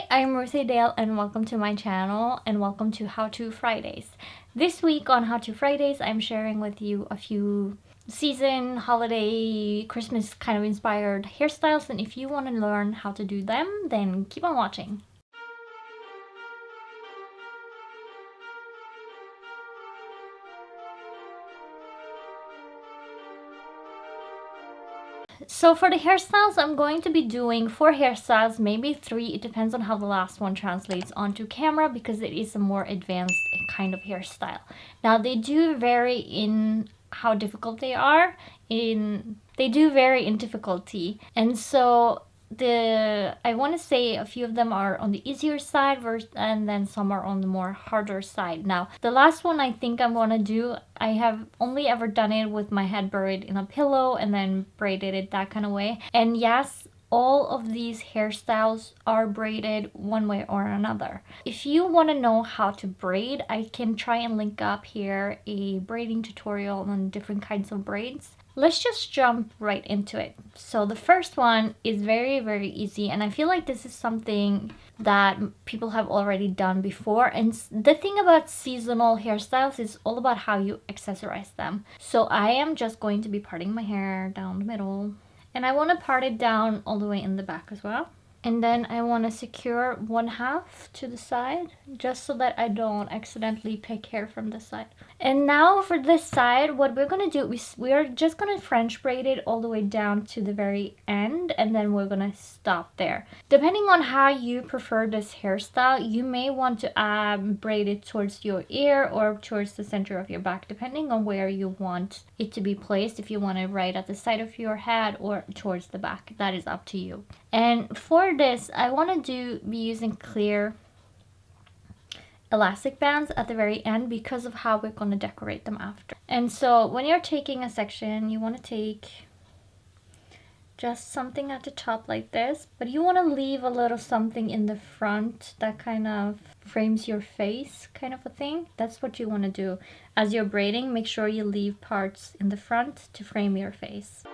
I'm Ruthie Dahle and welcome to my channel and welcome to How To Fridays. This week on How To Fridays, I'm sharing with you a few season, holiday, Christmas kind of inspired hairstyles, and if you want to learn how to do them, then keep on watching. So for the hairstyles, I'm going to be doing 4 hairstyles, maybe 3. It depends on how the last one translates onto camera because it is a more advanced kind of hairstyle. Now they do vary in how difficult they are. They do vary in difficulty, and so I want to say a few of them are on the easier side and then some are on the more harder side. Now the last one I think I'm gonna do, I have only ever done it with my head buried in a pillow and then braided it that kind of way. And yes, all of these hairstyles are braided one way or another. If you want to know how to braid, I can try and link up here a braiding tutorial on different kinds of braids. Let's just jump right into it. So the first one is very easy, and I feel like this is something that people have already done before. And the thing about seasonal hairstyles is all about how you accessorize them. So I am just going to be parting my hair down the middle, and I want to part it down all the way in the back as well. And then I want to secure 1/2 to the side, just so that I don't accidentally pick hair from the side. And now for this side, what we're going to do is we're just going to French braid it all the way down to the very end, and then we're going to stop there. Depending on how you prefer this hairstyle, you may want to braid it towards your ear or towards the center of your back, depending on where you want it to be placed. If you want it right at the side of your head or towards the back, that is up to you. And for this, I want to be using clear elastic bands at the very end because of how we're going to decorate them after. And so when you're taking a section, you want to take just something at the top like this, but you want to leave a little something in the front that kind of frames your face, kind of a thing. That's what you want to do. As you're braiding, make sure you leave parts in the front to frame your face.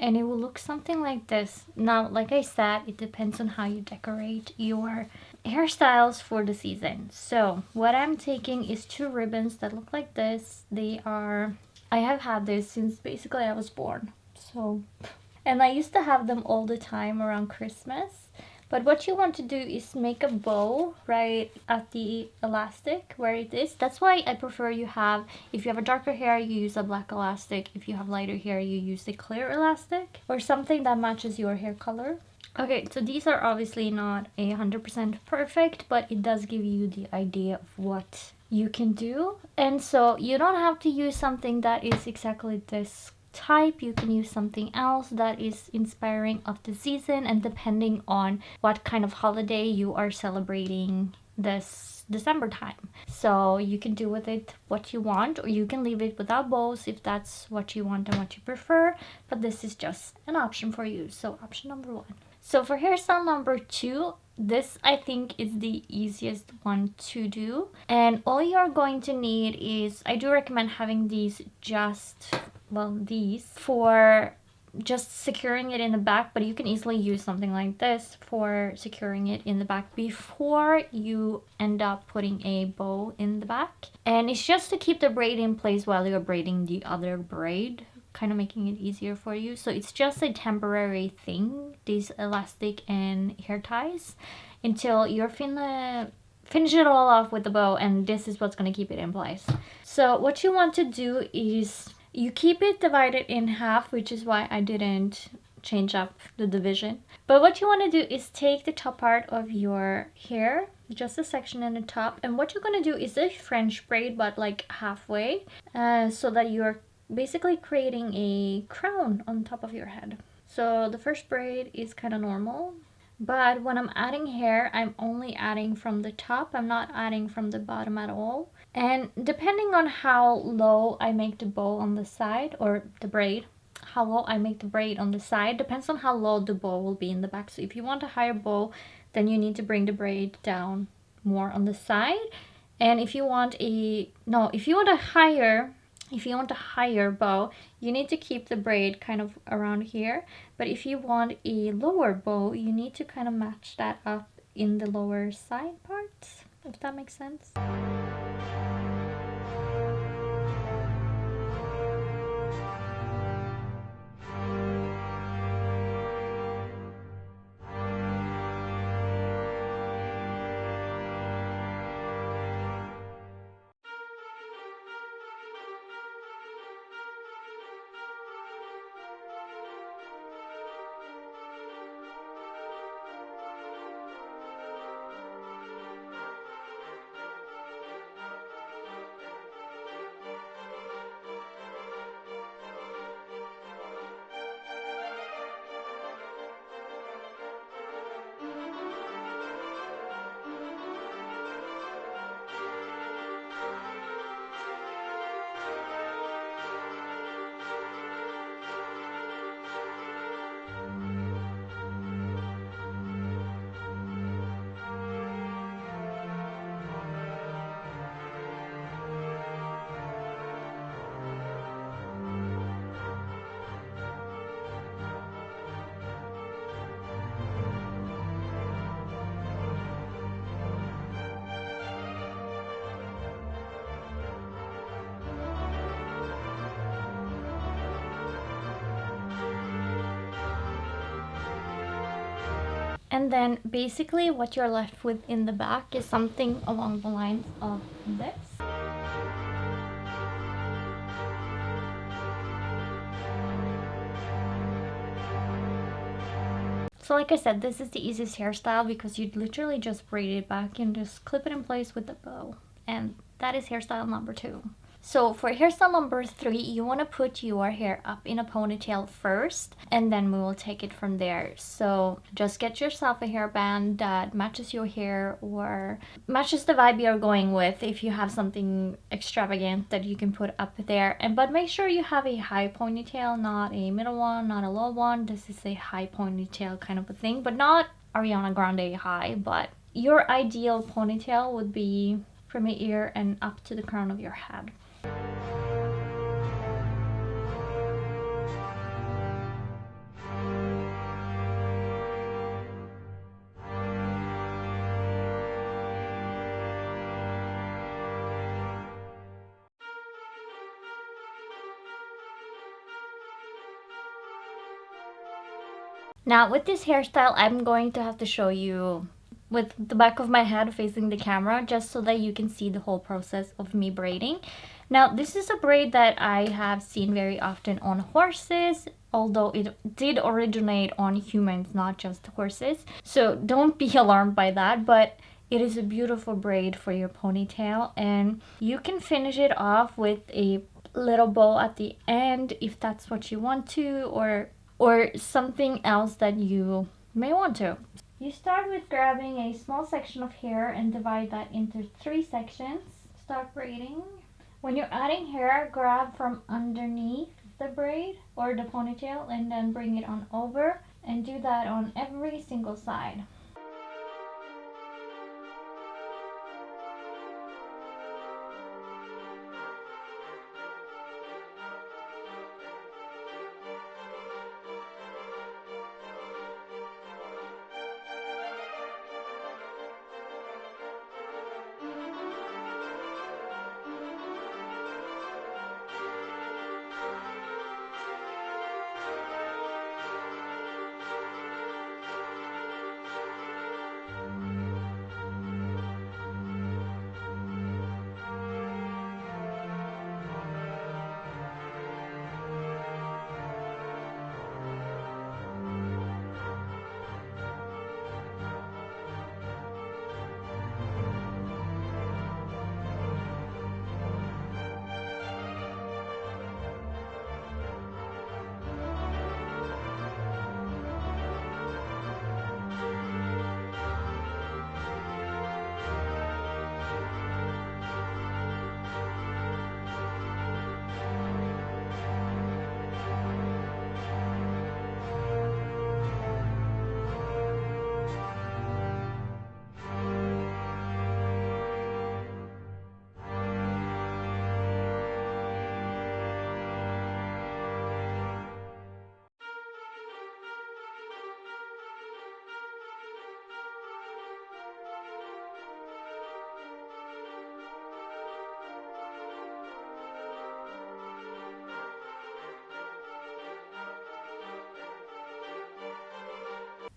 and it will look something like this. Now, like I said, it depends on how you decorate your hairstyles for the season. So what I'm taking is 2 ribbons that look like this. They are, I have had this since basically I was born. So, and I used to have them all the time around Christmas. But what you want to do is make a bow right at the elastic where it is. That's why I prefer you have, if you have a darker hair, you use a black elastic. If you have lighter hair, you use the clear elastic or something that matches your hair color. Okay, so these are obviously not 100% perfect, but it does give you the idea of what you can do. And so you don't have to use something that is exactly this type. You can use something else that is inspiring of the season and depending on what kind of holiday you are celebrating this December time. So you can do with it what you want, or you can leave it without bows if that's what you want and what you prefer, but this is just an option for you. So option number 1. So for hairstyle number 2, this I think is the easiest one to do, and all you're going to need is, I do recommend having these just, well, these for just securing it in the back, but you can easily use something like this for securing it in the back before you end up putting a bow in the back. And it's just to keep the braid in place while you're braiding the other braid, kind of making it easier for you. So it's just a temporary thing, these elastic and hair ties, until you're finish it all off with the bow, and this is what's going to keep it in place. So what you want to do is you keep it divided in half, which is why I didn't change up the division. But what you want to do is take the top part of your hair, just a section in the top, and what you're going to do is a French braid, but like halfway, so that you're basically creating a crown on top of your head. So the first braid is kind of normal, but when I'm adding hair, I'm only adding from the top. I'm not adding from the bottom at all. And depending on how low I make the bow on the side, or the braid, how low I make the braid on the side depends on how low the bow will be in the back. So if you want a higher bow, then you need to bring the braid down more on the side. And if you want a higher bow, you need to keep the braid kind of around here. But if you want a lower bow, you need to kind of match that up in the lower side parts, if that makes sense. And then basically what you're left with in the back is something along the lines of this. So like I said, this is the easiest hairstyle because you'd literally just braid it back and just clip it in place with the bow. And that is hairstyle number 2. So for hairstyle number 3, you want to put your hair up in a ponytail first, and then we will take it from there. So just get yourself a hairband that matches your hair or matches the vibe you're going with. If you have something extravagant that you can put up there, but make sure you have a high ponytail, not a middle one, not a low one. This is a high ponytail kind of a thing, but not Ariana Grande high. But your ideal ponytail would be from your ear and up to the crown of your head. Now with this hairstyle, I'm going to have to show you with the back of my head facing the camera just so that you can see the whole process of me braiding. Now this is a braid that I have seen very often on horses, although it did originate on humans, not just horses. So don't be alarmed by that, but it is a beautiful braid for your ponytail, and you can finish it off with a little bow at the end if that's what you want to, or something else that you may want to. You start with grabbing a small section of hair and divide that into 3 sections. Start braiding. When you're adding hair, grab from underneath the braid or the ponytail and then bring it on over, and do that on every single side.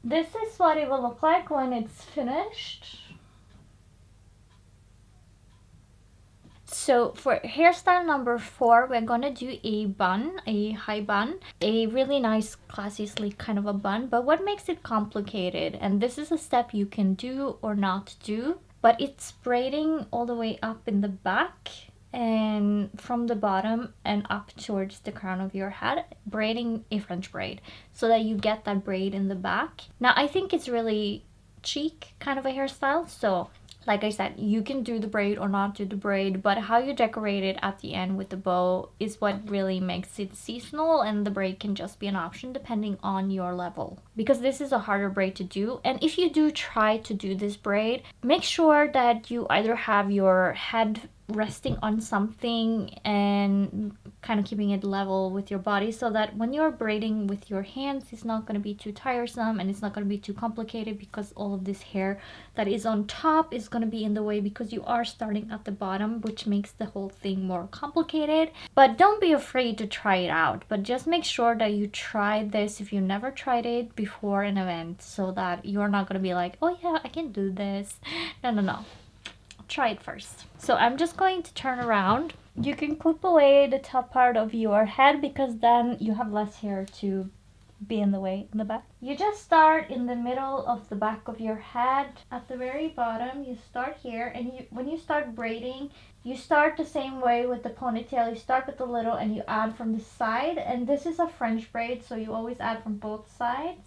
This is what it will look like when it's finished. So for hairstyle number 4, we're gonna do a bun, a high bun, a really nice, classy, sleek kind of a bun. But what makes it complicated, and this is a step you can do or not do, but it's braiding all the way up in the back and from the bottom and up towards the crown of your head, braiding a French braid so that you get that braid in the back. Now I think it's really chic kind of a hairstyle, so like I said, you can do the braid or not do the braid, but how you decorate it at the end with the bow is what really makes it seasonal, and the braid can just be an option depending on your level. Because this is a harder braid to do, and if you do try to do this braid, make sure that you either have your head resting on something and kind of keeping it level with your body, so that when you're braiding with your hands, it's not going to be too tiresome and it's not going to be too complicated, because all of this hair that is on top is going to be in the way because you are starting at the bottom, which makes the whole thing more complicated. But don't be afraid to try it out, but just make sure that you try this if you never tried it before an event, so that you're not going to be like, oh yeah, I can do this. No, try it first. So I'm just going to turn around. You can clip away the top part of your head because then you have less hair to be in the way in the back. You just start in the middle of the back of your head at the very bottom. You start here, and when you start braiding, you start the same way with the ponytail. You start with the little and you add from the side, and this is a French braid, so you always add from both sides.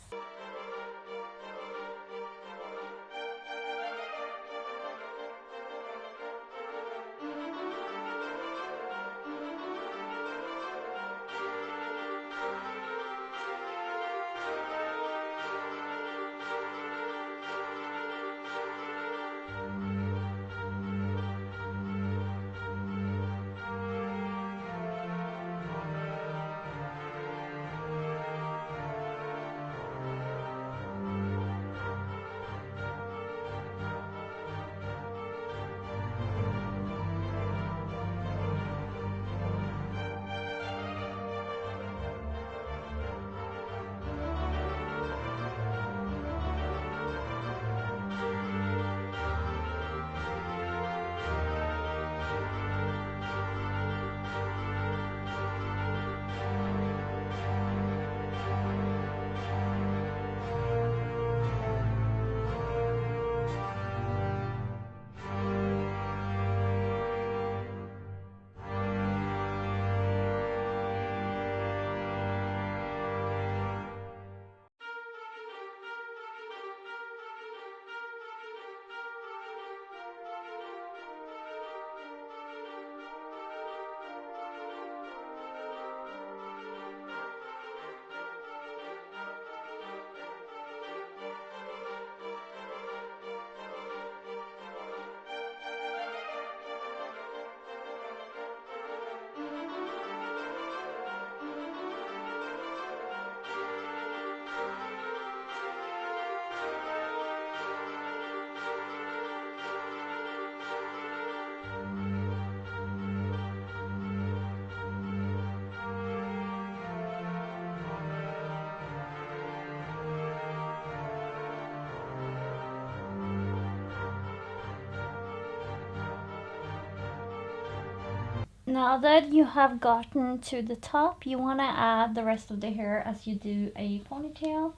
Now that you have gotten to the top, you want to add the rest of the hair as you do a ponytail.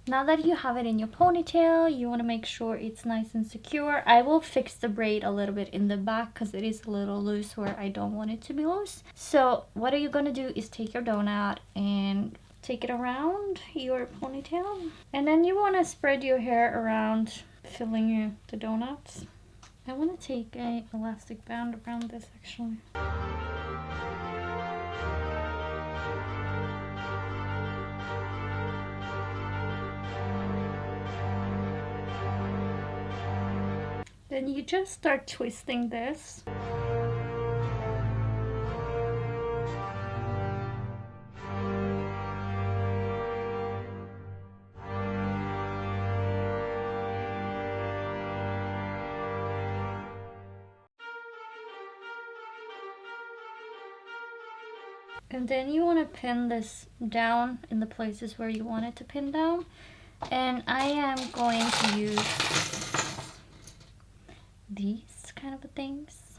Now that you have it in your ponytail, you want to make sure it's nice and secure. I will fix the braid a little bit in the back because it is a little loose where I don't want it to be loose. So what are you going to do is take your donut and take it around your ponytail. And then you want to spread your hair around, filling the donuts. I want to take a elastic band around this actually. Then you just start twisting this. And then you want to pin this down in the places where you want it to pin down. And I am going to use these kind of things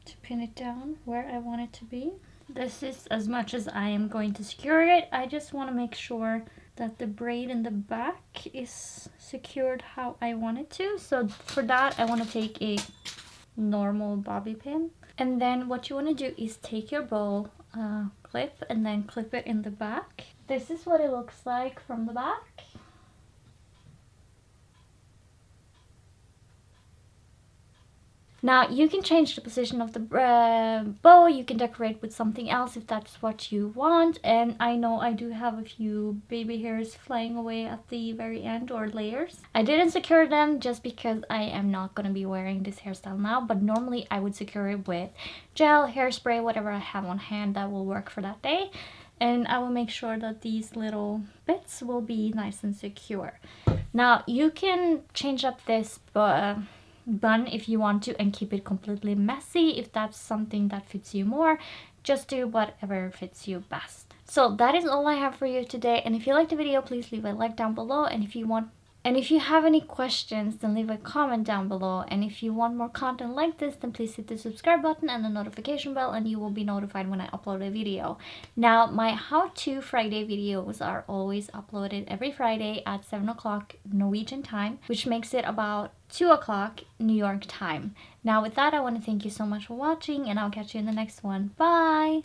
to pin it down where I want it to be. This is as much as I am going to secure it. I just want to make sure that the braid in the back is secured how I want it to. So for that, I want to take a normal bobby pin. And then what you want to do is take your bow clip and then clip it in the back. This is what it looks like from the back. Now you can change the position of the bow, you can decorate with something else if that's what you want. And I know I do have a few baby hairs flying away at the very end, or layers. I didn't secure them just because I am not going to be wearing this hairstyle now, but normally I would secure it with gel, hairspray, whatever I have on hand that will work for that day. And I will make sure that these little bits will be nice and secure. Now you can change up this bun if you want to and keep it completely messy. If that's something that fits you more, just do whatever fits you best. So that is all I have for you today, and if you liked the video, please leave a like down below, and if you have any questions, then leave a comment down below. And if you want more content like this, then please hit the subscribe button and the notification bell, and you will be notified when I upload a video. Now, my how-to Friday videos are always uploaded every Friday at 7 o'clock Norwegian time, which makes it about 2 o'clock New York time. Now with that, I want to thank you so much for watching, and I'll catch you in the next one. Bye!